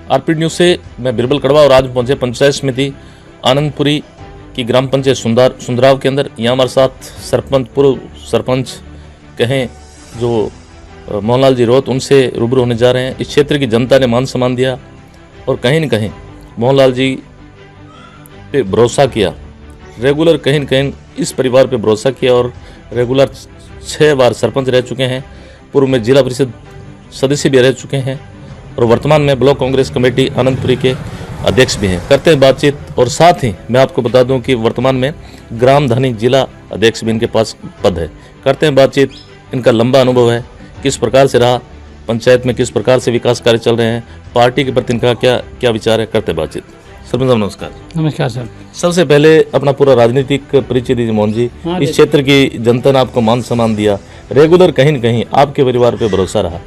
RPD news से मैं बिरबल कड़वा और आज पहुंचे पंचायत समिति आनंदपुरी की ग्राम पंचायत सुंदराव के अंदर। यहाँ हमारे साथ सरपंच, पूर्व सरपंच कहें जो मोहनलाल जी रोहत, उनसे रूबरू होने जा रहे हैं। इस क्षेत्र की जनता ने मान सम्मान दिया और कहीं न कहीं मोहनलाल जी पे भरोसा किया, रेगुलर कहीं न कहीं इस परिवार पे भरोसा किया और रेगुलर 6 बार सरपंच रह चुके हैं, पूर्व में जिला परिषद सदस्य भी रह चुके हैं और वर्तमान में ब्लॉक कांग्रेस कमेटी आनंदपुरी के अध्यक्ष भी हैं। करते हैं बातचीत और साथ ही मैं आपको बता दूं कि वर्तमान में ग्राम धनी जिला अध्यक्ष भी इनके पास पद है। करते हैं बातचीत, इनका लंबा अनुभव है, किस प्रकार से रहा पंचायत में, किस प्रकार से विकास कार्य चल रहे हैं, पार्टी के प्रति इनका क्या विचार है। करते हैं बातचीत। सरपंच साहब नमस्कार। नमस्कार सर। सबसे पहले अपना पूरा राजनीतिक परिचय दीजिए मोहन जी। इस क्षेत्र की जनता ने आपको मान सम्मान दिया, रेगुलर कहीं न कहीं आपके परिवार पे भरोसा रहा।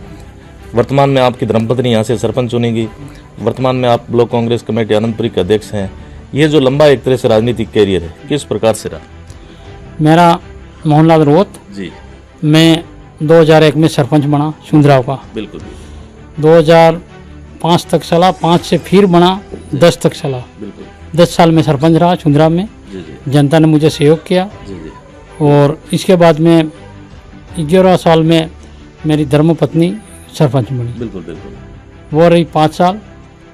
वर्तमान में आपकी धर्मपत्नी यहाँ से सरपंच चुनेगी, वर्तमान में आप ब्लॉक कांग्रेस कमेटी आनंदपुरी के अध्यक्ष हैं। ये जो लंबा एक तरह से राजनीतिक कैरियर है, किस प्रकार से रहा? मेरा मोहनलाल रोहत जी, मैं 2001 में सरपंच बना सुंदराव का। बिल्कुल। 2005 तक चला, 5 से फिर बना, 10 तक चला। बिल्कुल। 10 साल में सरपंच रहा सुंदराव में। जी। जनता ने मुझे सहयोग किया। जी। और इसके बाद में 11 साल में मेरी धर्मपत्नी सरपंच बनी। बिल्कुल। वो रही 5 साल।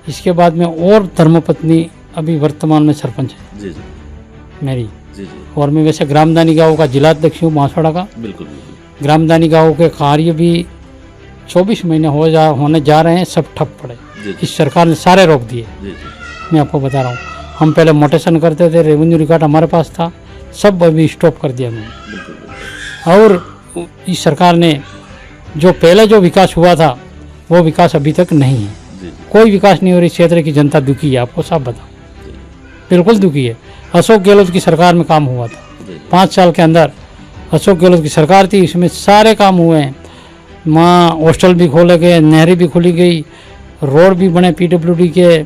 इसके बाद में और धर्मपत्नी अभी वर्तमान में सरपंच है जी मेरी। जी। और मैं वैसे ग्रामदानी गाँव का जिला अध्यक्ष हूँ बांसवाड़ा का। बिल्कुल। ग्रामदानी गाँव के कार्य भी 24 महीने होने जा रहे हैं, सब ठप पड़े। इस सरकार ने सारे रोक दिए। मैं आपको बता रहा हूँ, हम पहले मोटेशन करते थे, रेवेन्यू रिकॉर्ड हमारे पास था, सब अभी स्टॉप कर दिया मैंने। और इस सरकार ने जो पहले जो विकास हुआ था वो विकास अभी तक नहीं है। कोई विकास नहीं हो रही। क्षेत्र की जनता दुखी है, आपको सब बताओ, बिल्कुल दुखी है। अशोक गहलोत की सरकार में काम हुआ था, 5 साल के अंदर अशोक गहलोत की सरकार थी, इसमें सारे काम हुए हैं। वहाँ हॉस्टल भी खोले गए, नहरें भी खुली गई, रोड भी बने, PWD के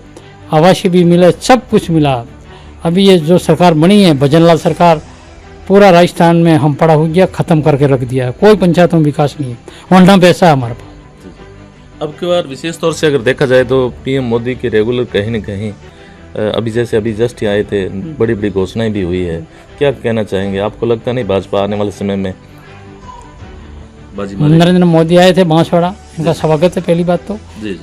आवासीय भी मिले, सब कुछ मिला। अभी ये जो सरकार बनी है भजनलाल सरकार, पूरा राजस्थान में हम पड़ा हो गया, ख़त्म करके रख दिया है। कोई पंचायतों में विकास नहीं है, वरना पैसा है हमारे पास। अब की बार विशेष तौर से अगर देखा जाए तो PM मोदी के रेगुलर कहीं न कहीं अभी जस्ट आए थे, बड़ी बड़ी घोषणाएं भी हुई है। क्या कहना चाहेंगे? आपको लगता नहीं भाजपा आने वाले समय में बाजी मारेगी? नरेंद्र मोदी आए थे बांसवाड़ा, इनका स्वागत है पहली बात तो।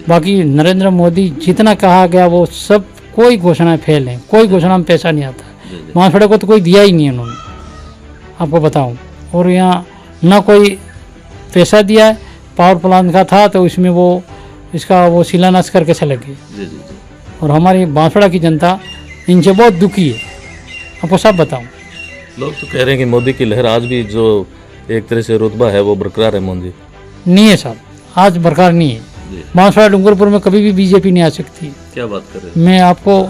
बाकी नरेंद्र मोदी जितना कहा गया वो सब, कोई घोषणाएं फेल हैं, कोई घोषणा में पैसा नहीं आता। बांसवाड़े को तो कोई दिया ही नहीं है उन्होंने, आपको बताऊं। और यहाँ ना कोई पैसा दिया है, पावर प्लांट का था तो इसमें वो शिलान्यास करके चले गए। और हमारी बांसवाड़ा की जनता इनसे बहुत दुखी है, आपको सब बताऊं। लोग तो कह रहे हैं कि मोदी की लहर आज भी जो एक तरह से रुतबा है वो बरकरार है। मोदी नहीं है साहब, आज बरकरार नहीं है। बांसवाड़ा डूंगरपुर में कभी भी बीजेपी नहीं आ सकती। क्या बात कर रहे हैं? मैं आपको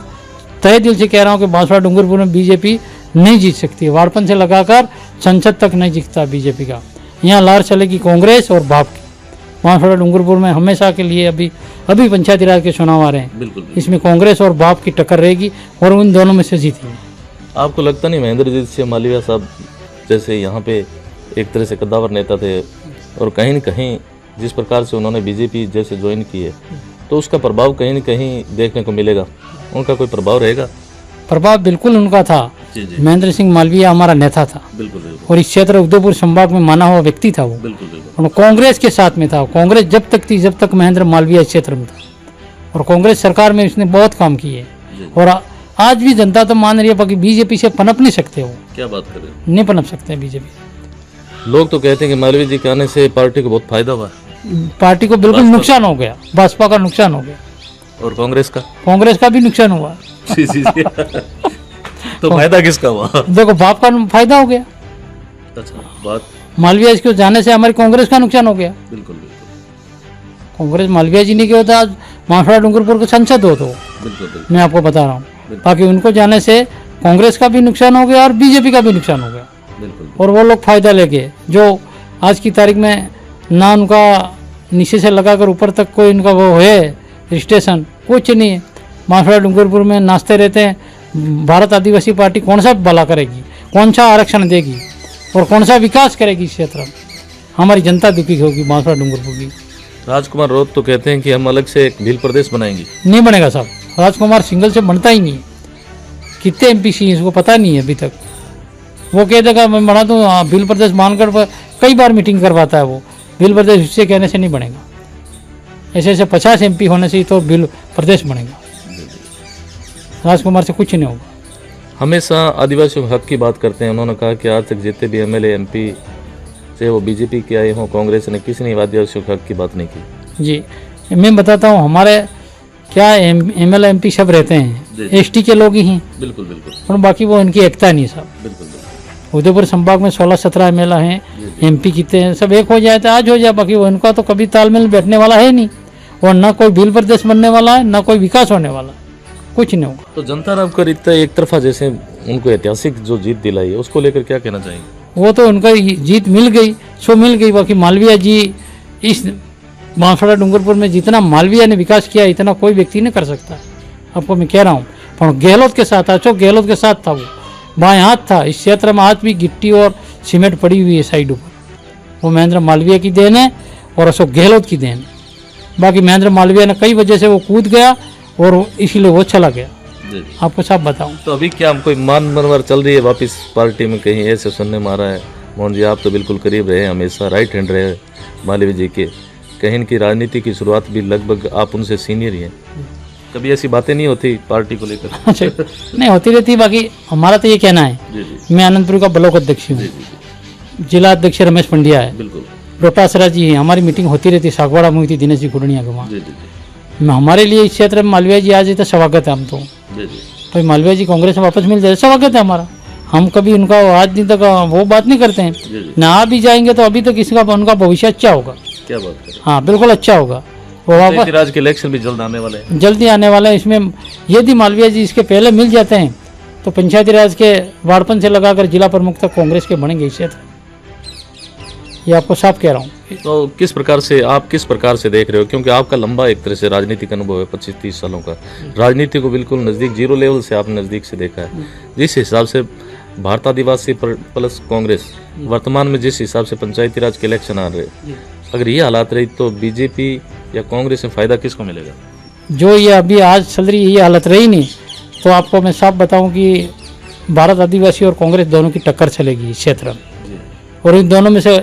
तहे दिल से कह रहा हूँ कि बांसवाड़ा डूंगरपुर में बीजेपी नहीं जीत सकती है। वाड़पन से लगाकर संसद तक नहीं जीतता बीजेपी का। यहाँ लार चलेगी कांग्रेस और बाप की। बांसवाड़ा डूंगरपुर में हमेशा के लिए अभी पंचायती राज के चुनाव आ रहे हैं। बिल्कुल। इसमें कांग्रेस और बाप की टक्कर रहेगी और उन दोनों में से जीतेंगे। आपको लगता नहीं महेंद्रजीत सिंह मालवीया साहब जैसे यहाँ पे एक तरह से कद्दावर नेता थे और कहीं न कहीं जिस प्रकार से उन्होंने बीजेपी जैसे ज्वाइन की है तो उसका प्रभाव कहीं न कहीं देखने को मिलेगा? उनका कोई प्रभाव रहेगा? प्रभाव बिल्कुल उनका था। महेंद्र सिंह मालवीया हमारा नेता था। बिल्कुल। और इस क्षेत्र उदयपुर संभाग में माना हुआ व्यक्ति था वो। और कांग्रेस के साथ में था। कांग्रेस जब तक थी जब तक महेंद्र मालवीया इस क्षेत्र में था। और कांग्रेस सरकार में उसने बहुत काम किए। और आज भी जनता तो मान रही है, बाकी बीजेपी से पनप नहीं सकते हो। क्या बात कर रहे हैं? नहीं पनप सकते बीजेपी। लोग तो कहते हैं कि मालवीय जी के आने से पार्टी को बहुत फायदा हुआ। पार्टी को बिल्कुल नुकसान हो गया, भाजपा का नुकसान हो गया। और कांग्रेस का भी नुकसान हुआ। तो फायदा किसका हुआ? देखो, बाप का फायदा हो गया। अच्छा, बात मालवीया जी के जाने से हमारी कांग्रेस का नुकसान हो गया। बिल्कुल। कांग्रेस मालवीया जी नहीं के होता आज बांसवाड़ा डूंगरपुर के सांसद हो तो। बिल्कुल। मैं आपको बता रहा हूँ। बाकी उनको जाने से कांग्रेस का भी नुकसान हो गया और बीजेपी का भी नुकसान हो गया। और वो लोग फायदा लेके जो आज की तारीख में ना उनका नीचे से लगाकर ऊपर तक कोई इनका वो है स्टेशन, कुछ नहीं है। बांसवाड़ा डूंगरपुर में नाचते रहते हैं। भारत आदिवासी पार्टी कौन सा भला करेगी, कौन सा आरक्षण देगी और कौन सा विकास करेगी इस क्षेत्र में? हमारी जनता दुखी होगी बांसवाड़ा डूंगरपुर की। राजकुमार रोत तो कहते हैं कि हम अलग से एक भील प्रदेश बनाएंगे। नहीं बनेगा साहब, राजकुमार सिंगल से बनता ही नहीं है। कितने एमपी हैं इसको पता नहीं है अभी तक। वो कह देगा मैं बना दूँ, भील प्रदेश मानकर कई बार मीटिंग करवाता है वो। भील प्रदेश उससे कहने से नहीं बनेगा। ऐसे ऐसे 50 एमपी होने से ही तो भील प्रदेश बनेगा, राजकुमार से कुछ नहीं होगा। हमेशा आदिवासियों के हक की बात करते हैं। उन्होंने कहा कि आज तक जितने भी एमएलए एमपी चाहे वो बीजेपी के आए हों, कांग्रेस ने, किसी ने आदिवासियों के हक की बात नहीं की। जी मैं बताता हूँ, हमारे क्या एमएलए एमपी सब रहते हैं एसटी के लोग ही हैं। बिल्कुल बिल्कुल। और बाकी वो इनकी एकता नहीं साहब। बिल्कुल। उदयपुर संभाग में 16-17 एमएलए हैं, एमपी कितने हैं, सब एक हो जाए तो आज हो जाए। बाकी वो इनका तो कभी तालमेल बैठने वाला है नहीं। और ना कोई भील प्रदेश बनने वाला है, ना कोई विकास होने वाला है, कुछ नहीं होगा। तो जनता ने आपको इतना एक तरफा जैसे उनको ऐतिहासिक जो जीत दिलाई है उसको लेकर क्या कहना चाहेंगे? वो तो उनका जीत मिल गई सो मिल गई। बाकी मालवीय जी इस बांसवाड़ा डूंगरपुर में जितना मालवीय ने विकास किया इतना कोई व्यक्ति नहीं कर सकता। आपको मैं कह रहा हूँ, पर गहलोत के साथ, अशोक गहलोत के साथ था वो, बाएं हाथ था। इस क्षेत्र में आज भी गिट्टी और सीमेंट पड़ी हुई है साइडों पर। वो महेंद्र मालवीय की देन है और अशोक गहलोत की देन है। बाकी महेंद्र मालवीय ने कई वजह से वो कूद गया और इसीलिए वो चला गया। आपको सब बताऊं तो अभी क्या कोई मान मनवर चल रही है वापस पार्टी में? कहीं ऐसे सुनने में आ रहा है, मोहन जी आप तो बिल्कुल करीब रहे, हमेशा राइट हैंड रहे मालवीय जी के, कहीं इनकी राजनीति की शुरुआत भी लगभग आप उनसे सीनियर ही हैं। कभी ऐसी बातें नहीं होती पार्टी को लेकर? नहीं होती रहती। बाकी हमारा तो ये कहना है, मैं आनंदपुर का ब्लॉक अध्यक्ष हूँ, जिला अध्यक्ष रमेश पंड्या है, डोटासरा जी है, हमारी मीटिंग होती रहती सागवाड़ा में हुई थी दिनेश जी खुड़निया के वहाँ। हमारे लिए इस क्षेत्र में मालवीय जी आ जाए तो स्वागत है। हम तो मालवीय जी कांग्रेस में वापस मिल जाए स्वागत है हमारा। हम कभी उनका आज दिन तक वो बात नहीं करते हैं ना। आ भी जाएंगे तो अभी तक इसका उनका भविष्य अच्छा होगा। क्या बात करें? हाँ बिल्कुल अच्छा होगा। वो वापस राज्य के इलेक्शन भी जल्द आने वाले हैं। जल्दी आने वाले हैं। इसमें यदि मालवीय जी इसके पहले मिल जाते हैं तो पंचायती राज के वार्डपन से लगाकर जिला प्रमुख तक कांग्रेस के बनेंगे इस क्षेत्र। ये आपको साफ कह रहा हूँ। तो किस प्रकार से देख रहे हो, क्योंकि आपका लंबा एक तरह से राजनीतिक अनुभव है 25-30 सालों का, राजनीति को बिल्कुल नज़दीक जीरो लेवल से आपने नज़दीक से देखा है। जिस हिसाब से भारत आदिवासी प्लस कांग्रेस वर्तमान में जिस हिसाब से पंचायती राज के इलेक्शन आ रहे, अगर ये हालात रही तो बीजेपी या कांग्रेस में फायदा किसको मिलेगा? जो ये अभी आज चल रही ये हालत रही नहीं तो आपको मैं साफ बताऊं कि भारत आदिवासी और कांग्रेस दोनों की टक्कर चलेगी इस क्षेत्र में। और इन दोनों में से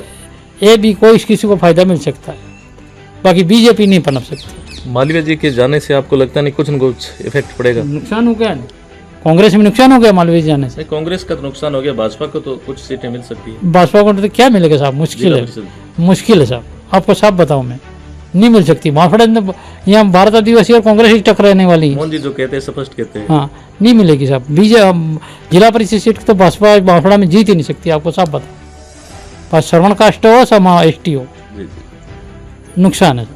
ये भी कोई किसी को फायदा मिल सकता है, बाकी बीजेपी नहीं पनप सकती। मालवीय जी के जाने से आपको लगता नहीं कुछ न कुछ इफेक्ट पड़ेगा? नुकसान हो गया, कांग्रेस में नुकसान हो गया मालवीय जी जाने से। कांग्रेस का तो नुकसान हो गया, भाजपा को तो कुछ सीटें मिल सकती है। भाजपा को तो क्या मिलेगा साहब? मुश्किल है साहब। आपको साफ बताऊं मैं, नहीं मिल सकती। बांसवाड़ा में यहाँ भारत आदिवासी और कांग्रेस ही टकराने वाली है। मोहन जी जो कहते हैं स्पष्ट कहते हैं। हाँ नहीं मिलेगी साहब। जिला परिषद सीट तो भाजपा बांसवाड़ा में जीत ही नहीं सकती। आपको साफ बताओ, पास श्रवण कास्ट हो समा एसटी हो, नुकसान है।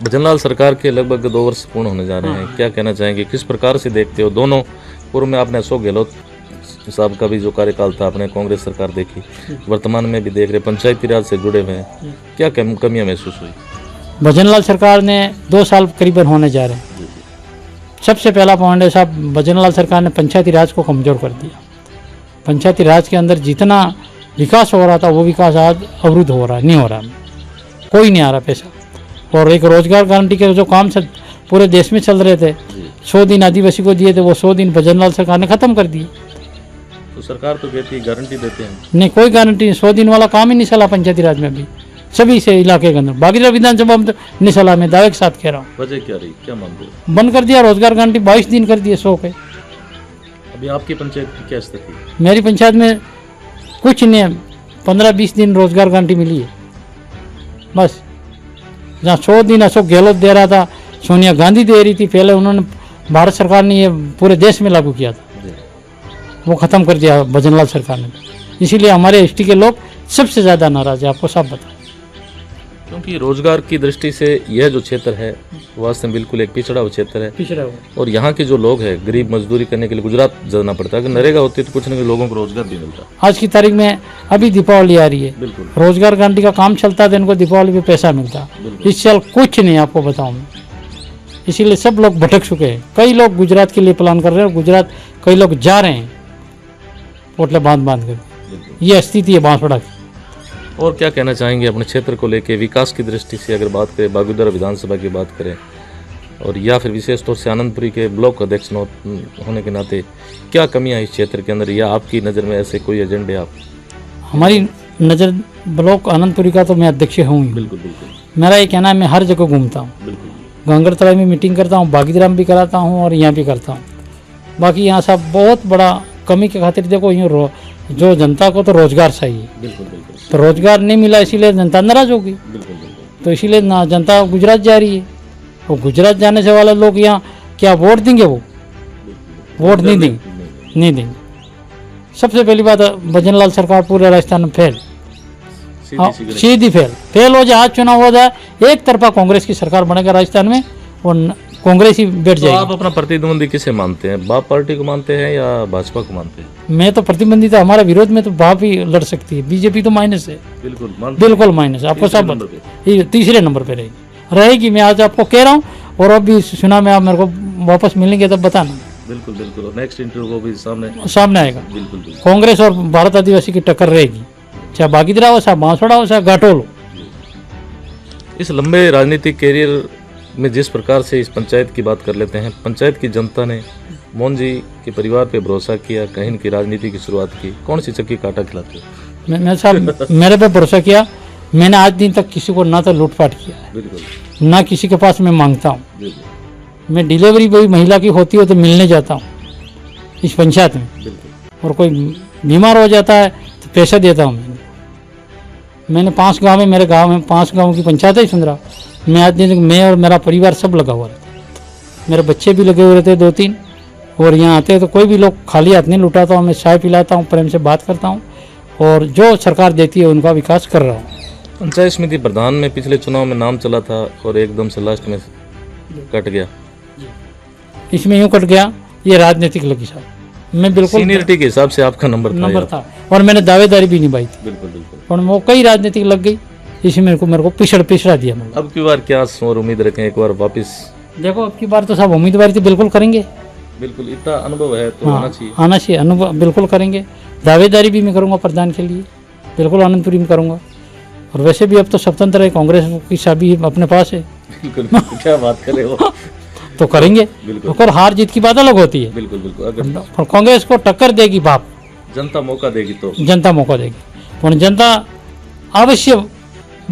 भजनलाल सरकार के लगभग 2 वर्ष पूर्ण होने जा रहे हैं, क्या कहना चाहेंगे, किस प्रकार से देखते हो? दोनों पूर्व में आपने अशोक गहलोत साहब का भी जो कार्यकाल था आपने कांग्रेस सरकार देखी, वर्तमान में भी देख रहे, पंचायती राज से जुड़े हुए हैं, क्या कमियां महसूस हुई? भजनलाल सरकार ने 2 साल करीबन होने जा रहे हैं। सबसे पहला पॉइंट है साहब, भजनलाल सरकार ने पंचायती राज को कमजोर कर दिया। पंचायती राज के अंदर जितना विकास हो रहा था वो विकास आज अवरुद्ध हो रहा है, नहीं हो रहा, कोई नहीं आ रहा पैसा। और एक रोजगार गारंटी के जो काम पूरे देश में चल रहे थे, 100 दिन आदिवासी को दिए थे, वो 100 दिन भजनलाल सरकार ने खत्म कर दिए। तो सरकार तो कहती है गारंटी देते हैं, नहीं कोई गारंटी नहीं। 100 दिन वाला काम ही नहीं चला पंचायती राज में अभी सभी से इलाके के अंदर। बागीरा विधानसभा में तो नहीं चला, मैं दावे के साथ कह रहा हूँ। वजह क्या रही, क्या मानते हो? बंद कर दिया रोजगार गारंटी, 22 दिन कर दिए 100 के। अभी आपकी पंचायत की क्या स्थिति? मेरी पंचायत में कुछ नहीं है, 15-20 दिन रोजगार गारंटी मिली है बस। जहाँ 100 दिन अशोक गहलोत दे रहा था, सोनिया गांधी दे रही थी पहले, उन्होंने भारत सरकार ने ये पूरे देश में लागू किया था, वो ख़त्म कर दिया भजनलाल सरकार ने। इसीलिए हमारे एसटी के लोग सबसे ज़्यादा नाराज है, आपको सब बताओ। क्योंकि रोजगार की दृष्टि से यह जो क्षेत्र है वास्तव में बिल्कुल एक पिछड़ा हुआ क्षेत्र है, पिछड़ा हुआ। और यहाँ के जो लोग हैं गरीब मजदूरी करने के लिए गुजरात जाना पड़ता है। अगर नरेगा होती तो कुछ न कुछ लोगों को रोजगार भी मिलता। आज की तारीख में अभी दीपावली आ रही है, बिल्कुल रोजगार गारंटी का काम चलता था, इनको दीपावली पे पैसा मिलता। इस साल कुछ नहीं, आपको बताऊँ मैं। इसीलिए सब लोग भटक चुके हैं। कई लोग गुजरात के लिए प्लान कर रहे हैं, गुजरात कई लोग जा रहे हैं पोटले बांध कर। ये स्थिति है बांसवाड़ा की। और क्या कहना चाहेंगे अपने क्षेत्र को लेके विकास की दृष्टि से, अगर बात करें बागुदरा विधानसभा की बात करें, और या फिर विशेष तौर से आनंदपुरी के ब्लॉक अध्यक्ष होने के नाते क्या कमियां इस क्षेत्र के अंदर, या आपकी नज़र में ऐसे कोई एजेंडे आप? हमारी नज़र ब्लॉक आनंदपुरी का तो मैं अध्यक्ष हूँ ही। बिल्कुल बिल्कुल मेरा ये कहना है, मैं हर जगह घूमता हूँ, बिल्कुल गंगरतला में मीटिंग करता हूँ, बागीदरा में भी कराता हूँ और यहाँ भी करता हूँ। बाकी यहाँ सब बहुत बड़ा कमी के खातिर देखो, यूँ जो जनता को तो रोजगार चाहिए, बिल्कुल बिल्कुल तो रोजगार नहीं मिला इसीलिए जनता नाराज होगी। बिल्कुल बिल्कुल तो इसीलिए ना जनता गुजरात जा रही है। वो गुजरात जाने से वाले लोग यहाँ क्या वोट देंगे? वो वोट नहीं देंगे, नहीं देंगे। सबसे पहली बात, भजनलाल सरकार पूरे राजस्थान में फेल, सीधी फेल हो जाए। आज चुनाव हो जाए, एक तरफा कांग्रेस की सरकार बनेगा राजस्थान में और कांग्रेस ही बैठ तो जाएगी। आप अपना प्रतिद्वंदी किसे मानते हैं? बाप पार्टी को मानते हैं या भाजपा को मानते हैं? मैं तो प्रतिबंधिता, हमारा विरोध में तो बाप ही लड़ सकती है, बीजेपी तो माइनस है, बिल्कुल माइनस। आपको सब तीसरे नंबर पे रहेगी। मैं आज आपको कह रहा हूँ, और अभी चुनाव में आप मेरे को वापस मिलेंगे तब बताना। बिल्कुल बिल्कुल, नेक्स्ट इंटरव्यू को भी सामने आएगा। बिल्कुल बिल्कुल। कांग्रेस और भारत आदिवासी की टक्कर रहेगी, चाहे बागीदरा हो, चाहे बांसवाड़ा हो, चाहे घाटोल हो। इस लंबे राजनीतिक कैरियर में जिस प्रकार से इस पंचायत की बात कर लेते हैं, पंचायत की जनता ने मोहन जी के परिवार पे भरोसा किया, कहीं की राजनीति की शुरुआत की, कौन सी चक्की काटा खिलाते हो? मैं साहब मेरे पे भरोसा किया। मैंने आज दिन तक किसी को ना तो लूटपाट किया है, बिल्कुल, ना किसी के पास मैं मांगता हूँ। मैं डिलीवरी कोई महिला की होती हो तो मिलने जाता हूँ इस पंचायत में, और कोई बीमार हो जाता है तो पैसा देता हूँ। मैंने 5 गांव में, मेरे गांव में 5 गांव की पंचायत है सुंदरा। मैं आज दिन मैं और मेरा परिवार सब लगा हुआ रहता, मेरे बच्चे भी लगे हुए रहते 2-3, और यहाँ आते हैं तो कोई भी लोग खाली हाथ नहीं लुटाता हूँ। मैं चाय पिलाता हूँ, प्रेम से बात करता हूँ, और जो सरकार देती है उनका विकास कर रहा हूँ। पंचायत समिति प्रधान में पिछले चुनाव में नाम चला था और एकदम से लास्ट में कट गया। इसमें यूँ कट गया, ये राजनीतिक लगी साहब। मैं बिल्कुल सीनियरिटी के हिसाब से आपका नंबर था, और मैंने दावेदारी भी निभाई थी। बिल्कुल बिल्कुल, और वो कई राजनीतिक लग गई, इसमें मेरे को पिछड़ा दिया। मतलब अब की बार क्या और उम्मीद रखें, एक बार वापस? देखो अब की बार तो सब उम्मीदवारी तो बिल्कुल करेंगे। बिल्कुल, इतना अनुभव है तो आना चाहिए। आना चाहिए, अनुभव बिल्कुल करेंगे। दावेदारी भी मैं करूँगा प्रधान के लिए, बिल्कुल आनंदपुरी में करूँगा। और वैसे भी अब तो स्वतंत्र है, कांग्रेस की चाबी अपने पास है। बिल्कुल, क्या बात कर रहे हो? तो करेंगे। और हार जीत की बात अलग होती है। बिल्कुल बिल्कुल, अगर कांग्रेस को टक्कर देगी बाप, जनता मौका देगी तो जनता मौका देगी, और जनता अवश्य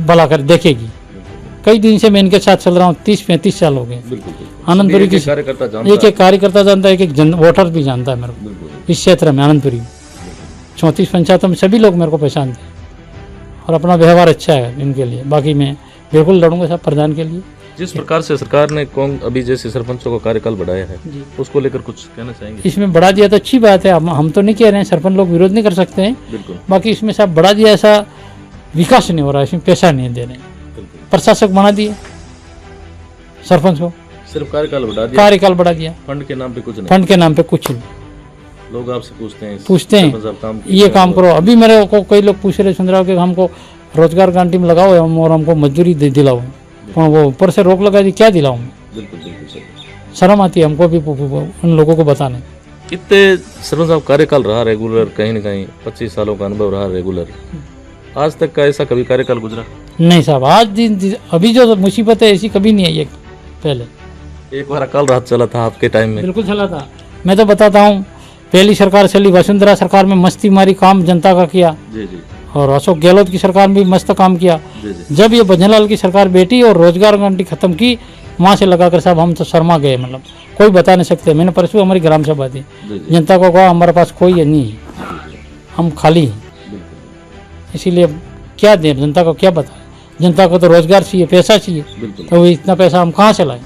भला कर देखेगी। कई दिन से मैं इनके साथ चल रहा हूँ, 30-35 साल हो गए। आनंदपुरी की एक कार्यकर्ता जानता है, एक वोटर भी जानता है मेरे को इस क्षेत्र में। आनंदपुरी 34 पंचायतों में सभी लोग मेरे को पहचानते हैं, और अपना व्यवहार अच्छा है इनके लिए। बाकी मैं बिल्कुल लड़ूंगा सब प्रधान के लिए। जिस प्रकार से सरकार ने अभी जैसे सरपंचों का कार्यकाल बढ़ाया है, उसको लेकर कुछ कहना चाहेंगे? इसमें बढ़ा दिया तो अच्छी बात है, हम तो नहीं कह रहे हैं, सरपंच लोग विरोध नहीं कर सकते हैं। बिल्कुल, बाकी इसमें सब बढ़ा दिया, ऐसा विकास नहीं हो रहा है, इसमें पैसा नहीं दे रहे हैं। प्रशासक बना दिए सरपंच को, सिर्फ कार्यकाल बढ़ा दिया, फंड के नाम पे कुछ नहीं। फंड के नाम पे कुछ नहीं। लोग आपसे पूछते हैं ये काम करो। अभी मेरे को कई लोग पूछ रहे सुंदराव के हमको रोजगार गारंटी में लगाओ और हमको मजदूरी दिलाओ, वो ऊपर से रोक लगा दी, क्या दिलाऊं? बिल्कुल, शर्म आती है हमको भी उन लोगों को बताने। कितने सरपंच साहब कार्यकाल रहा रेगुलर, कहीं न कहीं 25 सालों का अनुभव रहा रेगुलर, आज तक का ऐसा कभी कार्यकाल गुजरा नहीं साहब? आज दिन अभी जो मुसीबत है ऐसी कभी नहीं आई है। पहले एक बार अकाल रात चला था आपके टाइम में? बिल्कुल चला था। मैं तो बताता हूँ, पहली सरकार चली वसुंधरा सरकार में मस्ती मारी, काम जनता का किया। जी जी। और अशोक गहलोत की सरकार में भी मस्त काम किया। जब ये भजनलाल की सरकार बैठी और रोजगार गारंटी खत्म की, वहाँ से लगाकर साहब हम तो शर्मा गए, मतलब कोई बता नहीं सकते। मैंने परसों हमारी ग्राम सभा थी, जनता को कहा हमारे पास कोई नहीं है, हम खाली हैं। इसीलिए क्या दें जनता को, क्या बताएं? जनता को तो रोजगार चाहिए, पैसा चाहिए, तो इतना पैसा हम कहाँ से लाएं?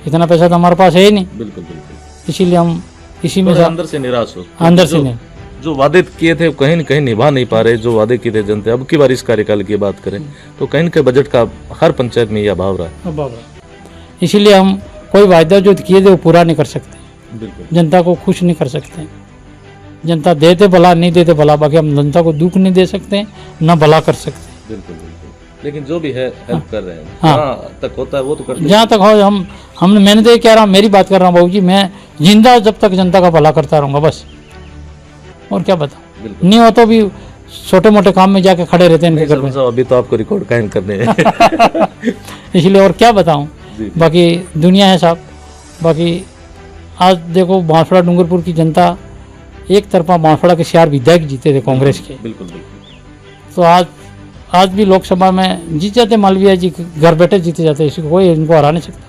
इतना पैसा तो हमारे पास है ही नहीं। इसीलिए हम इसी में अंदर से निराश हो, अंदर से नहीं। जो वादे किए थे कहीं न कहीं निभा नहीं पा रहे, जो वादे किए थे जनता। अब की बार इस कार्यकाल की बात करें तो कहीं न कहीं बजट का हर पंचायत में यह अभाव रहा। इसीलिए हम कोई वायदा जो किए थे वो पूरा नहीं कर सकते, जनता को खुश नहीं कर सकते। जनता देते भला, नहीं देते भला, बाकी हम जनता को दुख नहीं दे सकते, न भला कर सकते। बिल्कुल, लेकिन जो भी है हेल्प कर रहे हैं। हाँ, तक होता है वो तो करते हैं। जहाँ तक हो मैंने तो कह रहा हूँ, मेरी बात कर रहा हूँ बाबू जी, मैं जिंदा जब तक जनता का भला करता रहूँगा बस, और क्या बताऊँ। नहीं हो तो भी छोटे मोटे काम में जाके खड़े रहते हैं इनके घर में। साहब अभी तो आपको रिकॉर्ड कायम करने हैं। इसलिए और क्या बताऊं, बाकी दुनिया है साहब। बाकी आज देखो बांसवाड़ा डूंगरपुर की जनता एक तरफा बांसवाड़ा के सीआर विधायक जीते थे कांग्रेस के, बिल्कुल बिल्कुल। तो आज भी लोकसभा में जीत जाते मालवीय जी, घर बैठे जीते जाते, इसको कोई इनको हरा नहीं सकता।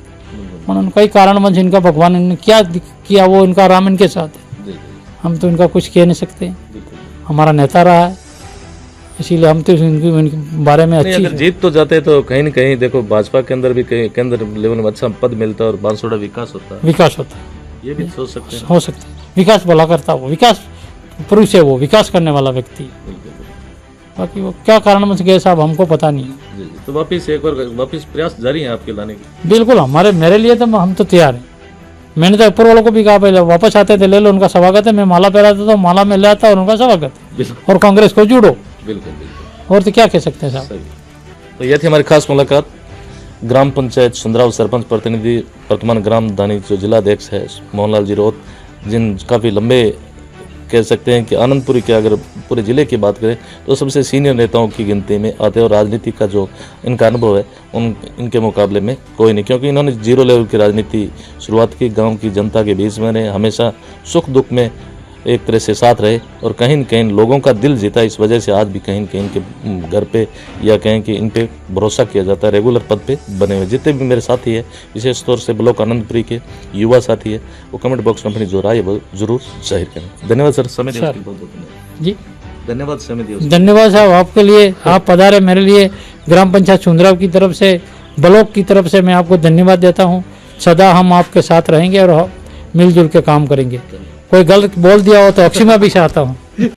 उन्होंने कई कारणवश इनका भगवान ने क्या किया वो इनका राम इनके साथ है, हम तो इनका कुछ कह नहीं सकते। हमारा नेता रहा है, इसीलिए हम तो इनके बारे में अच्छी अगर जीत तो जाते तो कहीं न कहीं देखो भाजपा के अंदर भी केंद्र लेवल में अच्छा पद मिलता है और बांसवाड़ा विकास होता है, ये भी सोच सकते हैं, हो सकता है। विकास भला करता वो, विकास पुरुष है वो, विकास करने वाला व्यक्ति। बाकी वो क्या कारणवश गए साहब हमको पता नहीं है। तो वापिस एक बार वापिस प्रयास जारी है आपके लाने के? बिल्कुल, मेरे लिए तो हम तो तैयार हैं। मैंने तो ऊपर वालों को भी कहा पहले वापस आते थे ले लो, उनका स्वागत है। मैं माला पहराता था, माला में ले आता और उनका स्वागत है, और कांग्रेस को जुड़ो। बिल्कुल बिल्कुल, और तो क्या कह सकते हैं साहब। तो यह थी हमारी खास मुलाकात ग्राम पंचायत सुंदराव सरपंच प्रतिनिधि वर्तमान ग्राम दानी जो जिलाध्यक्ष है मोहनलाल जी रोत, जिन काफ़ी लंबे कह सकते हैं कि आनंदपुरी के अगर पूरे ज़िले की बात करें तो सबसे सीनियर नेताओं की गिनती में आते हैं, और राजनीति का जो इनका अनुभव है इनके मुकाबले में कोई नहीं, क्योंकि इन्होंने जीरो लेवल की राजनीति शुरुआत की, गांव की जनता के बीच में रहे, हमेशा सुख दुख में एक तरह से साथ रहे और कहीं न कहीं लोगों का दिल जीता। इस वजह से आज भी कहीं न कहीं इनके घर पे या कहीं कि इन पे भरोसा किया जाता है, रेगुलर पद पे बने हुए। जितने भी मेरे साथी है, विशेष तौर से ब्लॉक आनंदपुरी के युवा साथी है, वो कमेंट बॉक्स में अपनी जो राय है वो जरूर जाहिर करें। धन्यवाद सर, समय दिया उसके लिए बहुत बहुत धन्यवाद जी। धन्यवाद समय दिया। धन्यवाद साहब आपके लिए, आप पधारे मेरे लिए। ग्राम पंचायत सुंदराव की तरफ से, ब्लॉक की तरफ से मैं आपको धन्यवाद देता हूँ। सदा हम आपके साथ रहेंगे और मिलजुल के काम करेंगे। कोई गलत बोल दिया हो तो अक्षमा भी चाहता हूँ।